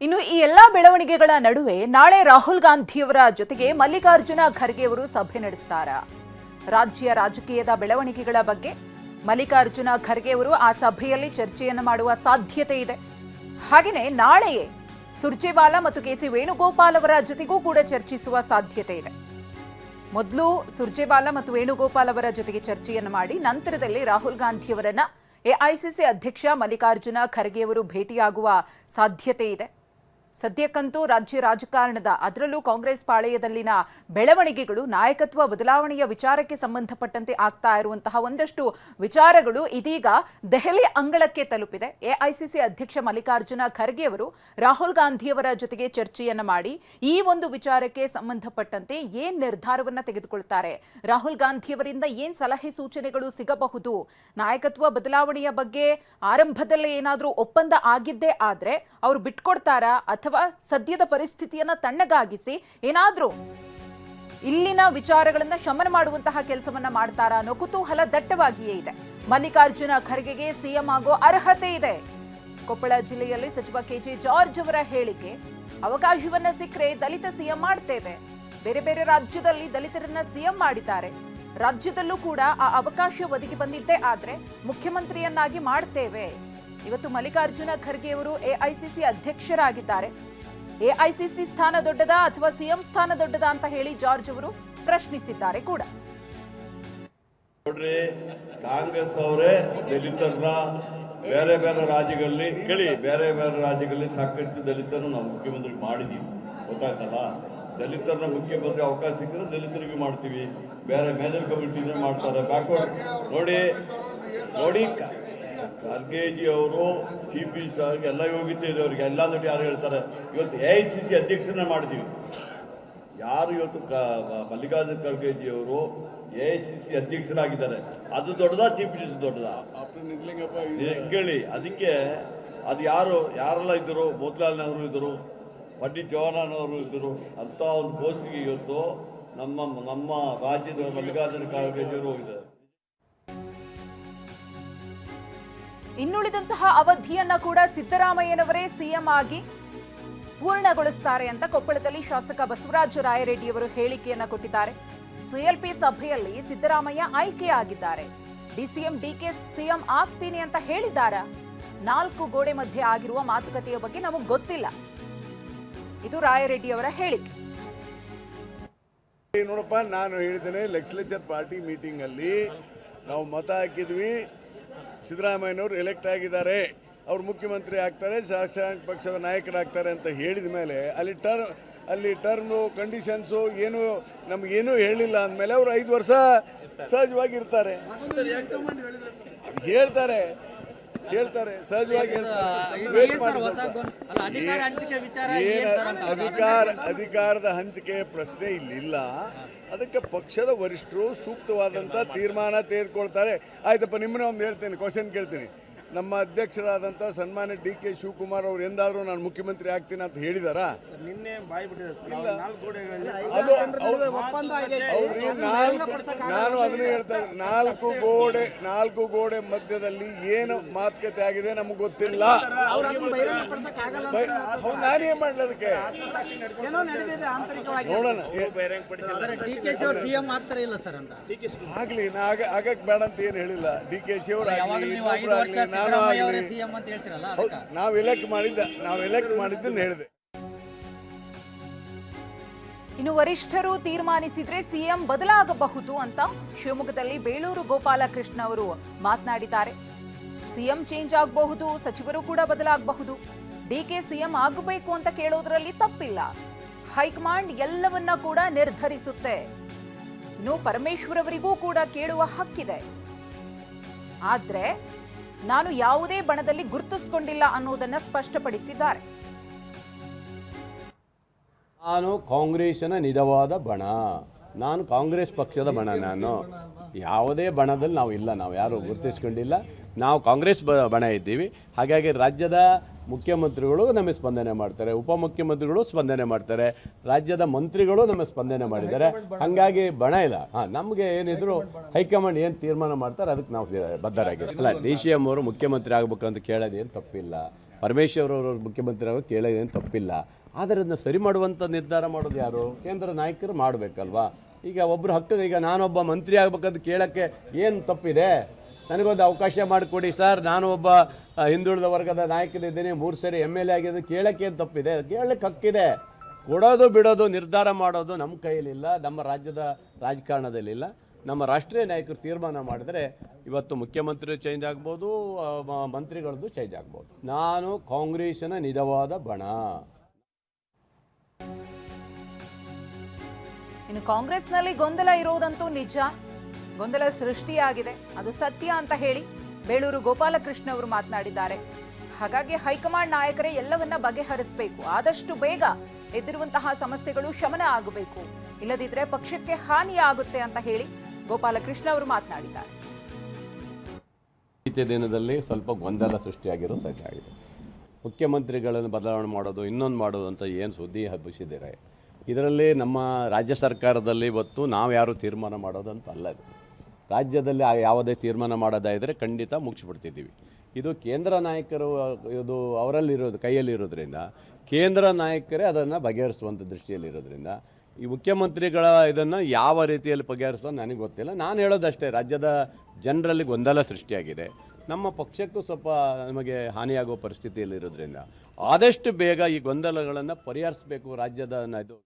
ಇನ್ನು ಈ ಎಲ್ಲಾ ಬೆಳವಣಿಗೆಗಳ ನಡುವೆ ನಾಳೆ ರಾಹುಲ್ ಗಾಂಧಿಯವರ ಜೊತೆಗೆ ಮಲ್ಲಿಕಾರ್ಜುನ ಖರ್ಗೆ ಅವರು ಸಭೆ ನಡೆಸುತ್ತಾರೆ. ರಾಜ್ಯ ರಾಜಕೀಯದ ಬೆಳವಣಿಗೆಗಳ ಬಗ್ಗೆ ಮಲ್ಲಿಕಾರ್ಜುನ ಖರ್ಗೆ ಅವರು ಆ ಸಭೆಯಲ್ಲಿ ಚರ್ಚೆಯನ್ನು ಮಾಡುವ ಸಾಧ್ಯತೆ ಇದೆ. ಹಾಗೆಯೇ ನಾಳೆಯೇ ಸುರ್ಜೇವಾಲಾ ಮತ್ತು ಕೆಸಿ ವೇಣುಗೋಪಾಲ್ ಅವರ ಜೊತೆಗೂ ಕೂಡ ಚರ್ಚಿಸುವ ಸಾಧ್ಯತೆ ಇದೆ. ಮೊದಲು ಸುರ್ಜೇವಾಲಾ ಮತ್ತು ವೇಣುಗೋಪಾಲ್ ಅವರ ಜೊತೆಗೆ ಚರ್ಚೆಯನ್ನು ಮಾಡಿ ನಂತರದಲ್ಲಿ ರಾಹುಲ್ ಗಾಂಧಿಯವರನ್ನ ಎಐಸಿಸಿ ಅಧ್ಯಕ್ಷ ಮಲ್ಲಿಕಾರ್ಜುನ ಖರ್ಗೆ ಅವರು ಭೇಟಿಯಾಗುವ ಸಾಧ್ಯತೆ ಇದೆ. ಸದ್ಯಕ್ಕಂತೂ ರಾಜ್ಯ ರಾಜಕಾರಣದ ಅದರಲ್ಲೂ ಕಾಂಗ್ರೆಸ್ ಪಾಳೆಯದಲ್ಲಿನ ಬೆಳವಣಿಗೆಗಳು ನಾಯಕತ್ವ ಬದಲಾವಣೆಯ ವಿಚಾರಕ್ಕೆ ಸಂಬಂಧಪಟ್ಟಂತೆ ಆಗ್ತಾ ಇರುವಂತಹ ಒಂದಷ್ಟು ವಿಚಾರಗಳು ಇದೀಗ ದೆಹಲಿ ಅಂಗಳಕ್ಕೆ ತಲುಪಿದೆ. ಎಐಸಿಸಿ ಅಧ್ಯಕ್ಷ ಮಲ್ಲಿಕಾರ್ಜುನ ಖರ್ಗೆ ಅವರು ರಾಹುಲ್ ಗಾಂಧಿಯವರ ಜೊತೆಗೆ ಚರ್ಚೆಯನ್ನು ಮಾಡಿ ಈ ಒಂದು ವಿಚಾರಕ್ಕೆ ಸಂಬಂಧಪಟ್ಟಂತೆ ಏನ್ ನಿರ್ಧಾರವನ್ನ ತೆಗೆದುಕೊಳ್ತಾರೆ, ರಾಹುಲ್ ಗಾಂಧಿಯವರಿಂದ ಏನ್ ಸಲಹೆ ಸೂಚನೆಗಳು ಸಿಗಬಹುದು, ನಾಯಕತ್ವ ಬದಲಾವಣೆಯ ಬಗ್ಗೆ ಆರಂಭದಲ್ಲೇ ಏನಾದರೂ ಒಪ್ಪಂದ ಆಗಿದ್ದೇ ಆದ್ರೆ ಅವರು ಬಿಟ್ಕೊಡ್ತಾರಾ ಅಥವಾ ಸದ್ಯದ ಪರಿಸ್ಥಿತಿಯನ್ನ ತಣ್ಣಗಾಗಿಸಿ ಏನಾದ್ರೂ ಇಲ್ಲಿನ ವಿಚಾರಗಳನ್ನ ಶಮನ ಮಾಡುವಂತಹ ಕೆಲಸವನ್ನ ಮಾಡ್ತಾರಾ ಅನ್ನೋ ಕುತೂಹಲ ದಟ್ಟವಾಗಿಯೇ ಇದೆ. ಮಲ್ಲಿಕಾರ್ಜುನ ಖರ್ಗೆಗೆ ಸಿಎಂ ಆಗೋ ಅರ್ಹತೆ ಇದೆ. ಕೊಪ್ಪಳ ಜಿಲ್ಲೆಯಲ್ಲಿ ಸಚಿವ ಕೆಜೆ ಜಾರ್ಜ್ ಅವರ ಹೇಳಿಕೆ, ಅವಕಾಶವನ್ನ ಸಿಕ್ಕರೆ ದಲಿತ ಸಿಎಂ ಮಾಡ್ತೇವೆ. ಬೇರೆ ಬೇರೆ ರಾಜ್ಯದಲ್ಲಿ ದಲಿತರನ್ನ ಸಿಎಂ ಮಾಡಿದ್ದಾರೆ, ರಾಜ್ಯದಲ್ಲೂ ಕೂಡ ಆ ಅವಕಾಶ ಒದಗಿ ಬಂದಿದ್ದೇ ಆದ್ರೆ ಮುಖ್ಯಮಂತ್ರಿಯನ್ನಾಗಿ ಮಾಡ್ತೇವೆ. ಇವತ್ತು ಮಲ್ಲಿಕಾರ್ಜುನ ಖರ್ಗೆ ಅವರು ಎಐಸಿಸಿ ಅಧ್ಯಕ್ಷರಾಗಿದ್ದಾರೆ. ಎಐಸಿಸಿ ಸ್ಥಾನ ದೊಡ್ಡದಾ ಅಥವಾ ಸಿಎಂ ಸ್ಥಾನ ದೊಡ್ಡದಾ ಅಂತ ಹೇಳಿ ಜಾರ್ಜ್ ಅವರು ಪ್ರಶ್ನಿಸಿದ್ದಾರೆ ಕೂಡ. ನೋಡ್ರಿ, ಕಾಂಗ್ರೆಸ್ ಅವರೇ ದಲಿತರನ್ನ ಬೇರೆ ಬೇರೆ ರಾಜ್ಯಗಳಲ್ಲಿ ಬೇರೆ ಬೇರೆ ರಾಜ್ಯಗಳಲ್ಲಿ ಸಾಕಷ್ಟು ದಲಿತರನ್ನು ನಾವು ಮುಖ್ಯಮಂತ್ರಿ ಮಾಡಿದೀವಿ, ಗೊತ್ತಾಯ್ತಲ್ಲ. ದಲಿತರನ್ನ ಮುಖ್ಯಮಂತ್ರಿ ಅವಕಾಶ ಸಿಕ್ಕಿದ್ರೆ ದಲಿತರಿಗೆ ಮಾಡ್ತೀವಿ, ಬೇರೆ ಮೇಜರ್ ಕಮಿಟಿನೇ ಮಾಡ್ತಾರೆ. ಬ್ಯಾಕ್ವರ್ಡ್ ನೋಡಿ ಖರ್ಗೆಜಿ ಅವರು ಚೀಫ್ ಮಿನಿಸ್ಟರ್ ಆಗಿ ಎಲ್ಲ ಯೋಗ್ಯತೆ ಇದೆ ಅವರಿಗೆ, ಎಲ್ಲ ನೋಡಿ ಯಾರು ಹೇಳ್ತಾರೆ. ಇವತ್ತು ಎಐಸಿಸಿ ಅಧ್ಯಕ್ಷರನ್ನ ಮಾಡ್ತೀವಿ. ಯಾರು ಇವತ್ತು ಮಲ್ಲಿಕಾರ್ಜುನ ಖರ್ಗೆಜಿ ಅವರು ಎಐಸಿಸಿ ಅಧ್ಯಕ್ಷರಾಗಿದ್ದಾರೆ, ಅದು ದೊಡ್ಡದಾ ಚೀಫ್ ಮಿನಿಸ್ಟರ್ ದೊಡ್ಡದಾ ಕೇಳಿ. ಅದಕ್ಕೆ ಅದು ಯಾರೆಲ್ಲ ಇದ್ದರು, ಮೋತಿಲಾಲ್ ನೆಹರು ಇದ್ದರು, ಪಂಡಿತ್ ಜವಾಹರ್ಲಾಲ್ ನೆಹರು ಇದ್ದರು, ಅಂಥ ಒಂದು ಪೋಸ್ಟಿಗೆ ಇವತ್ತು ನಮ್ಮ ರಾಜ್ಯದ ಮಲ್ಲಿಕಾರ್ಜುನ ಖರ್ಗೆಜಿ ಅವರು ಹೋಗಿದ್ದಾರೆ. ಇನ್ನುಳಿದಂತಹ ಅವಧಿಯನ್ನ ಕೂಡ ಸಿದ್ದರಾಮಯ್ಯನವರೇ ಸಿಎಂ ಆಗಿ ಪೂರ್ಣಗೊಳಿಸುತ್ತಾರೆ ಅಂತ ಕೊಪ್ಪಳದಲ್ಲಿ ಶಾಸಕ ಬಸವರಾಜ ರಾಯರೆಡ್ಡಿ ಅವರು ಹೇಳಿಕೆಯನ್ನ ಕೊಟ್ಟಿದ್ದಾರೆ. ಸಿಎಲ್ಪಿ ಸಭೆಯಲ್ಲಿ ಸಿದ್ದರಾಮಯ್ಯ ಆಯ್ಕೆಯಾಗಿದ್ದಾರೆ. ಡಿಸಿಎಂ ಡಿಕೆ ಸಿಎಂ ಆಗ್ತೀನಿ ಅಂತ ಹೇಳಿದ್ದಾರೆ. 4 ಗೋಡೆ ಮಧ್ಯೆ ಆಗಿರುವ ಮಾತುಕತೆಯ ಬಗ್ಗೆ ನಮಗೆ ಗೊತ್ತಿಲ್ಲ. ಇದು ರಾಯರೆಡ್ಡಿ ಅವರ ಹೇಳಿಕೆ. ನೋಡಪ್ಪ, ನಾನು ಹೇಳಿದ್ದೇನೆ, ಲೆಜಿಸ್ಲೇಚರ್ ಪಾರ್ಟಿ ಮೀಟಿಂಗ್ ಅಲ್ಲಿ ನಾವು ಮತ ಹಾಕಿದ್ವಿ, ಸಿದ್ದರಾಮಯ್ಯನವರು ಎಲೆಕ್ಟ್ ಆಗಿದ್ದಾರೆ, ಅವ್ರು ಮುಖ್ಯಮಂತ್ರಿ ಆಗ್ತಾರೆ, ಶಾಸಕಾಂಗ ಪಕ್ಷದ ನಾಯಕರಾಗ್ತಾರೆ ಅಂತ ಹೇಳಿದ ಮೇಲೆ ಅಲ್ಲಿ ಟರ್ಮು ಕಂಡೀಷನ್ಸು ಏನು ನಮಗೇನು ಹೇಳಿಲ್ಲ ಅಂದಮೇಲೆ ಅವರು 5 ವರ್ಷ ಸಹಜವಾಗಿ ಇರ್ತಾರೆ, ಹೇಳ್ತಾರೆ ಸಹಜವಾಗಿ ಅಧಿಕಾರದ ಹಂಚಿಕೆ ಪ್ರಶ್ನೆ ಇಲ್ಲಿಲ್ಲ. ಅದಕ್ಕೆ ಪಕ್ಷದ ವರಿಷ್ಠರು ಸೂಕ್ತವಾದಂಥ ತೀರ್ಮಾನ ತೆಗೆದುಕೊಳ್ತಾರೆ. ಆಯ್ತಪ್ಪ, ನಿಮ್ಮನ್ನ ಒಂದು ಹೇಳ್ತೀನಿ, ಕ್ವಶನ್ ಕೇಳ್ತೀನಿ. ನಮ್ಮ ಅಧ್ಯಕ್ಷರಾದಂಥ ಸನ್ಮಾನ್ಯ ಡಿ.ಕೆ. ಶಿವಕುಮಾರ್ ಅವರು ಎಂದಾದರೂ ನಾನು ಮುಖ್ಯಮಂತ್ರಿ ಆಗ್ತೀನಿ ಅಂತ ಹೇಳಿದಾರಾ? ನಾನು ಅದನ್ನೇ ಹೇಳ್ತಾ ಇದ್ದೀನಿ, 4 ಗೋಡೆ ಮಧ್ಯದಲ್ಲಿ ಏನು ಮಾತುಕತೆ ಆಗಿದೆ ನಮಗೆ ಗೊತ್ತಿಲ್ಲ. ನಾನೇನ್ ಮಾಡ್ಲಿ ಅದಕ್ಕೆ? ನೋಡೋಣ, ಆಗ್ಲಿ, ಆಗಕ್ ಬೇಡ ಅಂತ ಏನು ಹೇಳಿಲ್ಲ. ಡಿ.ಕೆ.ಶಿ ಅವರು ನಾವು ಎಲೆಕ್ಟ್ ಮಾಡಿದ್ದನ್ನು ಹೇಳಿದೆ. ಇನ್ನು ವರಿಷ್ಠರು ತೀರ್ಮಾನಿಸಿದ್ರೆ ಸಿಎಂ ಬದಲಾಗಬಹುದು ಅಂತ ಶಿವಮೊಗ್ಗದಲ್ಲಿ ಬೇಳೂರು ಗೋಪಾಲಕೃಷ್ಣ ಅವರು ಮಾತನಾಡಿದ್ದಾರೆ. ಸಿಎಂ ಚೇಂಜ್ ಆಗಬಹುದು, ಸಚಿವರು ಕೂಡ ಬದಲಾಗಬಹುದು. ಡಿಕೆ ಸಿಎಂ ಆಗಬೇಕು ಅಂತ ಕೇಳೋದ್ರಲ್ಲಿ ತಪ್ಪಿಲ್ಲ. ಹೈಕಮಾಂಡ್ ಎಲ್ಲವನ್ನ ಕೂಡ ನಿರ್ಧರಿಸುತ್ತೆ. ಇನ್ನು ಪರಮೇಶ್ವರ್ ಅವರಿಗೂ ಕೂಡ ಕೇಳುವ ಹಕ್ಕಿದೆ. ಆದ್ರೆ ನಾನು ಯಾವುದೇ ಬಣದಲ್ಲಿ ಗುರುತಿಸಿಕೊಂಡಿಲ್ಲ ಅನ್ನೋದನ್ನ ಸ್ಪಷ್ಟಪಡಿಸಿದ್ದಾರೆ. ನಾನು ಕಾಂಗ್ರೆಸ್ಸಿನ ನಿಜವಾದ ಬಣ, ನಾನು ಕಾಂಗ್ರೆಸ್ ಪಕ್ಷದ ಬಣ. ನಾನು ಯಾವುದೇ ಬಣದಲ್ಲಿ ನಾವು ಇಲ್ಲ, ನಾವು ಯಾರು ಗುರುತಿಸ್ಕೊಂಡಿಲ್ಲ. ನಾವು ಕಾಂಗ್ರೆಸ್ ಬಣ ಇದ್ದೀವಿ. ಹಾಗಾಗಿ ರಾಜ್ಯದ ಮುಖ್ಯಮಂತ್ರಿಗಳು ನಮಗೆ ಸ್ಪಂದನೆ ಮಾಡ್ತಾರೆ, ಉಪಮುಖ್ಯಮಂತ್ರಿಗಳು ಸ್ಪಂದನೆ ಮಾಡ್ತಾರೆ, ರಾಜ್ಯದ ಮಂತ್ರಿಗಳು ನಮಗೆ ಸ್ಪಂದನೆ ಮಾಡಿದ್ದಾರೆ. ಹಾಗಾಗಿ ಬಣ ಇಲ್ಲ. ನಮಗೆ ಏನಿದ್ರು ಹೈಕಮಾಂಡ್ ಏನು ತೀರ್ಮಾನ ಮಾಡ್ತಾರೆ ಅದಕ್ಕೆ ನಾವು ಬದ್ಧರಾಗಿದ್ದೀವಿ. ಅಲ್ಲ, ಡಿ ಸಿ ಎಂ ಅವರು ಮುಖ್ಯಮಂತ್ರಿ ಆಗಬೇಕಂತ ಕೇಳೋದೇನು ತಪ್ಪಿಲ್ಲ. ಪರಮೇಶ್ವರ್ ಅವರು ಮುಖ್ಯಮಂತ್ರಿ ಆಗೋ ಕೇಳೋದೇನು ತಪ್ಪಿಲ್ಲ. ಆದರೆ ಅದನ್ನು ಸರಿ ಮಾಡುವಂಥ ನಿರ್ಧಾರ ಮಾಡೋದು ಯಾರು? ಕೇಂದ್ರ ನಾಯಕರು ಮಾಡಬೇಕಲ್ವಾ. ಈಗ ಒಬ್ಬರು ಹಕ್ಕು, ಈಗ ನಾನೊಬ್ಬ ಮಂತ್ರಿ ಆಗ್ಬೇಕಂತ ಕೇಳೋಕ್ಕೆ ಏನು ತಪ್ಪಿದೆ? ನನಗೊಂದು ಅವಕಾಶ ಮಾಡಿಕೊಡಿ ಸರ್, ನಾನು ಒಬ್ಬ ಹಿಂದುಳಿದ ವರ್ಗದ ನಾಯಕನಿದ್ದೀನಿ, 3 ಸರಿ MLA ಆಗಿದ್ದು, ಕೇಳೋಕ್ಕೆ ಏನು ತಪ್ಪಿದೆ? ಕೇಳಕ್ಕೆ ಹಕ್ಕಿದೆ. ಕೊಡೋದು ಬಿಡೋದು ನಿರ್ಧಾರ ಮಾಡೋದು ನಮ್ಮ ಕೈಯಲ್ಲಿಲ್ಲ, ನಮ್ಮ ರಾಜ್ಯದ ರಾಜಕಾರಣದಲ್ಲಿಲ್ಲ. ನಮ್ಮ ರಾಷ್ಟ್ರೀಯ ನಾಯಕರು ತೀರ್ಮಾನ ಮಾಡಿದರೆ ಇವತ್ತು ಮುಖ್ಯಮಂತ್ರಿ ಚೇಂಜ್ ಆಗ್ಬೋದು, ಮಂತ್ರಿಗಳದ್ದು ಚೇಂಜ್ ಆಗ್ಬೋದು. ನಾನು ಕಾಂಗ್ರೆಸ್ಸಿನ ನಿಜವಾದ ಬಣ. ಇನ್ನು ಕಾಂಗ್ರೆಸ್ನಲ್ಲಿ ಗೊಂದಲ ಇರೋದಂತೂ ನಿಜ, ಗೊಂದಲ ಸೃಷ್ಟಿಯಾಗಿದೆ, ಅದು ಸತ್ಯ ಅಂತ ಹೇಳಿ ಬೇಳೂರು ಗೋಪಾಲಕೃಷ್ಣ ಅವರು ಮಾತನಾಡಿದ್ದಾರೆ. ಹಾಗಾಗಿ ಹೈಕಮಾಂಡ್ ನಾಯಕರೇ ಎಲ್ಲವನ್ನ ಬಗೆಹರಿಸಬೇಕು, ಆದಷ್ಟು ಬೇಗ ಎದ್ದಿರುವಂತಹ ಸಮಸ್ಯೆಗಳು ಶಮನ ಆಗಬೇಕು, ಇಲ್ಲದಿದ್ರೆ ಪಕ್ಷಕ್ಕೆ ಹಾನಿಯಾಗುತ್ತೆ ಅಂತ ಹೇಳಿ ಗೋಪಾಲಕೃಷ್ಣ ಅವರು ಮಾತನಾಡಿದ್ದಾರೆ. ಇತ್ತೀಚಿನ ದಿನದಲ್ಲಿ ಸ್ವಲ್ಪ ಗೊಂದಲ ಸೃಷ್ಟಿಯಾಗಿರೋ ಸರಿಯಾಗಿದೆ. ಮುಖ್ಯಮಂತ್ರಿಗಳನ್ನು ಬದಲಾವಣೆ ಮಾಡೋದು, ಇನ್ನೊಂದು ಮಾಡೋದು ಅಂತ ಏನು ಸುದ್ದಿ ಹಬ್ಬಿಸಿದ್ದಾರೆ. ಇದರಲ್ಲಿ ನಮ್ಮ ರಾಜ್ಯ ಸರ್ಕಾರದಲ್ಲಿ ಇವತ್ತು ನಾವು ಯಾರು ತೀರ್ಮಾನ ಮಾಡೋದಂತ ಅಲ್ಲ. ಇದು ರಾಜ್ಯದಲ್ಲಿ ಯಾವುದೇ ತೀರ್ಮಾನ ಮಾಡೋದಾದರೆ ಖಂಡಿತ ಮುಗಿಸ್ಬಿಡ್ತಿದ್ದೀವಿ. ಇದು ಕೇಂದ್ರ ನಾಯಕರು, ಇದು ಅವರಲ್ಲಿರೋದು, ಕೈಯಲ್ಲಿರೋದ್ರಿಂದ ಕೇಂದ್ರ ನಾಯಕರೇ ಅದನ್ನು ಬಗೆಹರಿಸುವಂಥ ದೃಷ್ಟಿಯಲ್ಲಿರೋದ್ರಿಂದ ಈ ಮುಖ್ಯಮಂತ್ರಿಗಳ ಇದನ್ನು ಯಾವ ರೀತಿಯಲ್ಲಿ ಬಗೆಹರಿಸೋದು ನನಗೆ ಗೊತ್ತಿಲ್ಲ. ನಾನು ಹೇಳೋದಷ್ಟೇ, ರಾಜ್ಯದ ಜನರಲ್ಲಿ ಗೊಂದಲ ಸೃಷ್ಟಿಯಾಗಿದೆ, ನಮ್ಮ ಪಕ್ಷಕ್ಕೂ ಸ್ವಲ್ಪ ನಮಗೆ ಹಾನಿಯಾಗುವ ಪರಿಸ್ಥಿತಿಯಲ್ಲಿರೋದ್ರಿಂದ ಆದಷ್ಟು ಬೇಗ ಈ ಗೊಂದಲಗಳನ್ನು ಪರಿಹರಿಸಬೇಕು ರಾಜ್ಯದ ಇದು